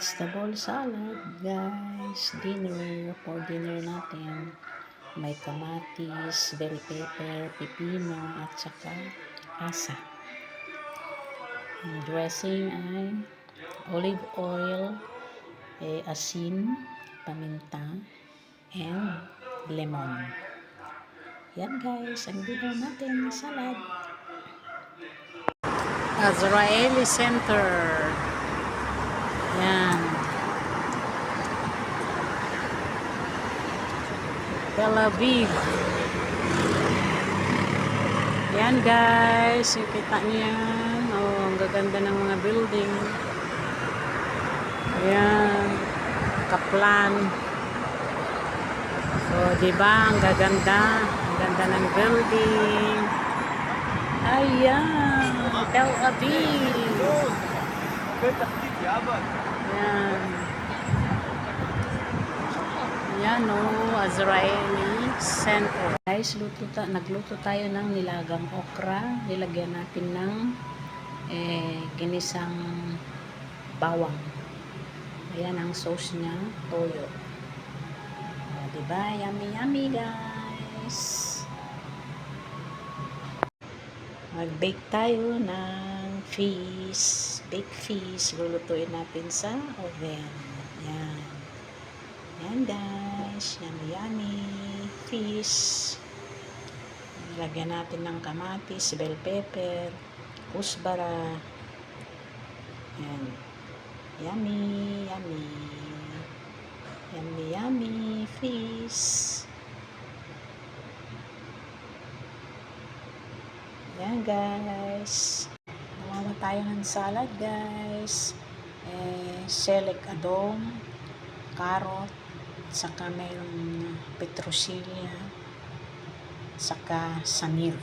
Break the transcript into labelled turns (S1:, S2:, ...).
S1: vegetable salad, guys. For dinner natin. May kamatis, bell pepper, pipino, at saka asa. Ang dressing ay olive oil, asin, paminta, and lemon. Yan guys, ang dinner natin, salad. Azraeli Center. Yan. Tel Aviv. Yan guys, kita niyo yan. Oh, ang gaganda ng mga building. Ayan. Kaplan. So, diba? Ang gaganda. Ang ganda ng building. Ayan. Tel Aviv. Ayan. Ayan o. Azraeli Center. Guys, nagluto tayo ng nilagang okra. Nilagyan natin ng ginisang bawang. Ayan ang sauce niya. Toyo. Diba? Yummy, yummy guys. Mag-bake tayo ng fish. Baked fish. Lulutuin natin sa oven. Yan. Yan guys. Yummy, yummy fish. Lagyan natin ng kamatis, bell pepper, kusbara. Yan. Yummy, yummy. Yummy, yummy fish. Yan guys. Gumawa tayo ng salad guys. Selek adong, carrot, saka mayroong petrosilya, saka sanir.